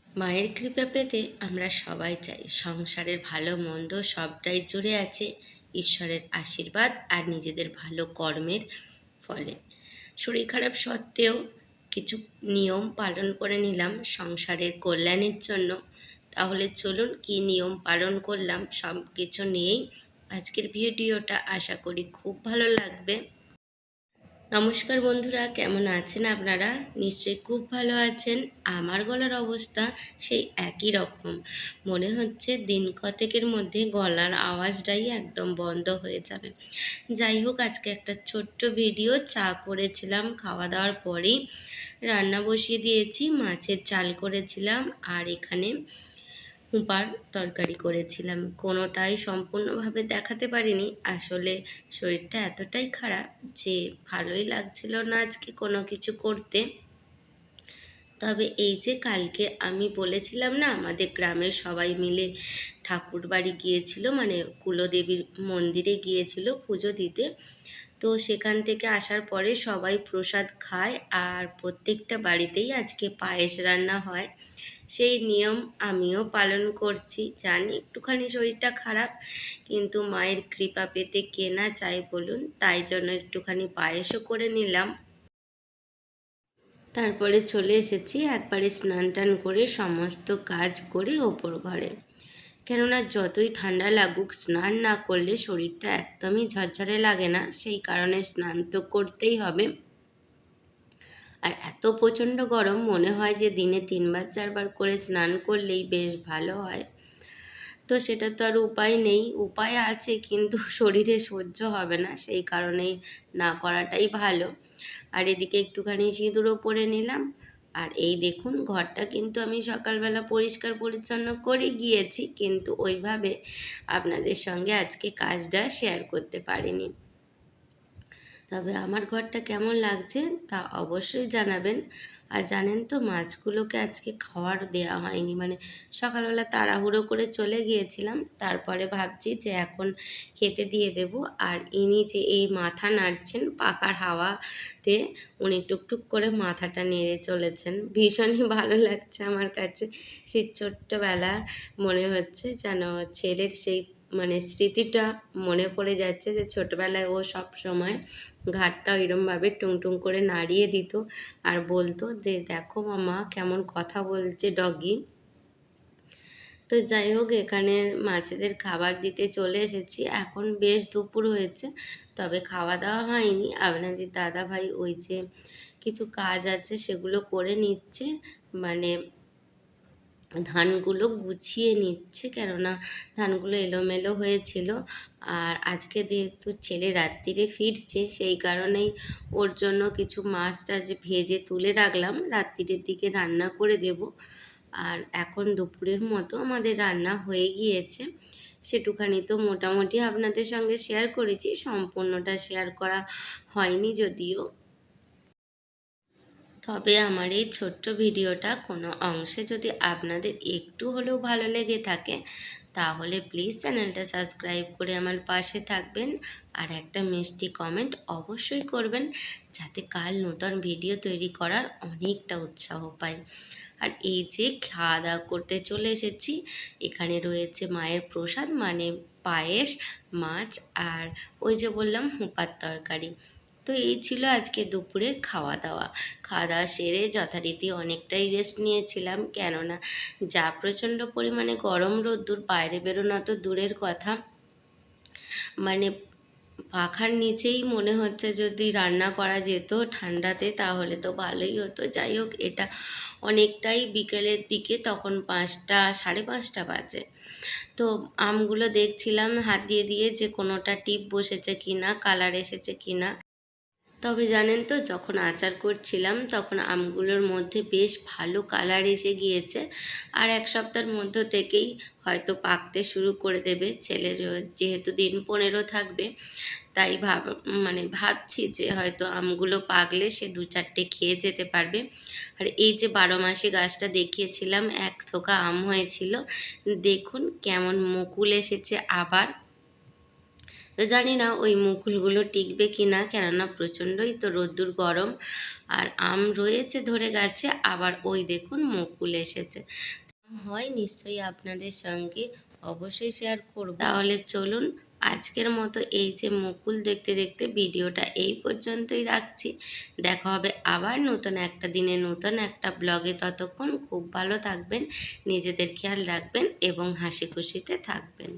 মায়ের কৃপা পেতে আমরা সবাই চাই। সংসারের ভালো মন্দ সবটাই জুড়ে আছে ঈশ্বরের আশীর্বাদ আর নিজেদের ভালো কর্মের ফলে। শরীর খারাপ সত্ত্বেও কিছু নিয়ম পালন করে নিলাম সংসারের কল্যাণের জন্য। তাহলে চলুন কি নিয়ম পালন করলাম সব কিছু নিয়েই আজকের ভিডিওটা, আশা করি খুব ভালো লাগবে। নমস্কার বন্ধুরা, কেমন আছেন আপনারা? নিশ্চয়ই খুব ভালো আছেন। আমার গলার অবস্থা সেই একই রকম। মনে হচ্ছে দিন কতকের মধ্যে গলার আওয়াজটাই একদম বন্ধ হয়ে যাবে। যাই হোক, আজকে একটা ছোট্ট ভিডিও। চা করেছিলাম, খাওয়া দাওয়ার পরেই রান্না বসিয়ে দিয়েছি। মাছের ঝাল করেছিলাম আর এখানে হুঁপার তরকারি করেছিলাম। কোনোটাই সম্পূর্ণভাবে দেখাতে পারিনি, আসলে শরীরটা এতটাই খারাপ যে ভালোই লাগছিল না আজকে কোনো কিছু করতে। তবে এই যে কালকে আমি বলেছিলাম না, আমাদের গ্রামের সবাই মিলে ঠাকুর বাড়ি গিয়েছিল, মানে কুলদেবীর মন্দিরে গিয়েছিল পুজো দিতে। তো সেখান থেকে আসার পরে সবাই প্রসাদ খায় আর প্রত্যেকটা বাড়িতেই আজকে পায়েস রান্না হয়। সেই নিয়ম আমিও পালন করছি। জানি একটুখানি শরীরটা খারাপ, কিন্তু মায়ের কৃপা পেতে কে না চায় বলুন, তাই জন্য একটুখানি পায়েসও করে নিলাম। তারপরে চলে এসেছি একবারে স্নান টান করে সমস্ত কাজ করে ওপর ঘরে। কেননা যতই ঠান্ডা লাগুক, স্নান না করলে শরীরটা একদমই ঝরঝরে লাগে না, সেই কারণে স্নান তো করতেই হবে। আর এত প্রচণ্ড গরম, মনে হয় যে দিনে 3বার 4বার করে স্নান করলেই বেশ ভালো হয়। তো সেটা তো আর উপায় নেই, উপায় আছে কিন্তু শরীরে সহ্য হবে না, সেই কারণেই না করাটাই ভালো। আর এদিকে একটুখানি সিঁদুরও পরে নিলাম। আর এই দেখুন, ঘরটা কিন্তু আমি সকালবেলা পরিষ্কার পরিচ্ছন্ন করে গিয়েছি, কিন্তু ওইভাবে আপনাদের সঙ্গে আজকে কাজটা শেয়ার করতে পারিনি। তবে আমার ঘরটা কেমন লাগছে তা অবশ্যই জানাবেন। আর জানেন তো, মাছগুলোকে আজকে খাওয়ার দেওয়া হয়নি, মানে সকালবেলা তাড়াহুড়ো করে চলে গিয়েছিলাম, তারপরে ভাবছি যে এখন খেতে দিয়ে দেব। আর ইনি যে এই মাথা নাড়ছেন পাখার হাওয়াতে, উনি টুকটুক করে মাথাটা নেড়ে চলেছেন, ভীষণই ভালো লাগছে আমার কাছে। সেই ছোট্টবেলা মনে হচ্ছে যেন ছেলের সেই মানে স্মৃতিটা মনে পড়ে যাচ্ছে, যে ছোটবেলায় ও সব সময় ঘাড়টা এরমভাবে টুংটুং করে নাড়িয়ে দিত আর বলতো যে দেখো মামা কেমন কথা বলছে ডগি। তো যাই হোক, এখানে মাছেদের খাবার দিতে চলে এসেছি। এখন বেশ দুপুর হয়েছে, তবে খাওয়া দাওয়া হয়নি। আপনাদের দাদা ভাই ওই যে কিছু কাজ আছে সেগুলো করে নিচ্ছে, মানে ধানগুলো গুছিয়ে নিচ্ছে, কেননা ধানগুলো এলোমেলো হয়েছিল। আর আজকে যেহেতু ছেলে রাত্রিরে ফিরছে, সেই কারণেই ওর জন্য কিছু মাছ টাছ ভেজে তুলে রাখলাম, রাত্রিরের দিকে রান্না করে দেব। আর এখন দুপুরের মতো আমাদের রান্না হয়ে গিয়েছে। সেটুখানি তো মোটামুটি আপনাদের সঙ্গে শেয়ার করেছি, সম্পূর্ণটা শেয়ার করা হয়নি যদিও। তবে আমার এই ছোট্ট ভিডিওটা কোনো অংশে যদি আপনাদের একটু হলেও ভালো লেগে থাকে, তাহলে প্লিজ চ্যানেলটা সাবস্ক্রাইব করে আমার পাশে থাকবেন। আর একটা মিষ্টি কমেন্ট অবশ্যই করবেন, যাতে কাল নতুন ভিডিও তৈরি করার অনেকটা উৎসাহ পাই। আর এই যে খাওয়া দাওয়া করতে চলে এসেছি, এখানে রয়েছে মায়ের প্রসাদ, মানে পায়েস, মাছ আর ওই যে বললাম হুঁপার তরকারি। তো এই ছিল আজকে দুপুরের খাওয়া দাওয়া। খাওয়া দাওয়া সেরে যথারীতি অনেকটাই রেস্ট নিয়েছিলাম, কেননা যা প্রচণ্ড পরিমাণে গরম রোদ্দুর, বাইরে বেরোনো তো দূরের কথা, মানে পাখার নিচেই মনে হচ্ছে যদি রান্না করা যেত ঠান্ডাতে তাহলে তো ভালোই হতো। যাই হোক, এটা অনেকটাই বিকেলের দিকে, তখন 5টা 5:30 বাজে। তো আমগুলো দেখছিলাম হাত দিয়ে দিয়ে যে কোনোটা টিপ বসেছে কিনা, কালার এসেছে কিনা। তবে জানেন তো, যখন আচার করছিলাম তখন আমগুলোর মধ্যে বেশ ভালো কালার এসে গিয়েছে। আর 1 সপ্তাহের মধ্য থেকেই হয়তো পাকতে শুরু করে দেবে। ছেলের যেহেতু দিন 15 থাকবে, তাই মানে ভাবছি যে হয়তো আমগুলো পাকলে সে 2-4টে খেয়ে যেতে পারবে। আর এই যে 12 মাসি গাছটা দেখিয়েছিলাম, 1 থোকা আম হয়েছিল, দেখুন কেমন মুকুল এসেছে আবার। তো জানি না ওই মুকুলগুলো টিকবে কি না, কেননা প্রচণ্ডই তো রোদ্দুর গরম, আর আম রয়েছে ধরে গাছে, আবার ওই দেখুন মুকুল এসেছে। হয় নিশ্চয়ই আপনাদের সঙ্গে অবশ্যই শেয়ার করব। তাহলে চলুন আজকের মতো এই যে মুকুল দেখতে দেখতে ভিডিওটা এই পর্যন্তই রাখছি। দেখা হবে আবার নতুন একটা দিনে নতুন একটা ব্লগে। ততক্ষণ খুব ভালো থাকবেন, নিজেদের খেয়াল রাখবেন এবং হাসি খুশিতে থাকবেন।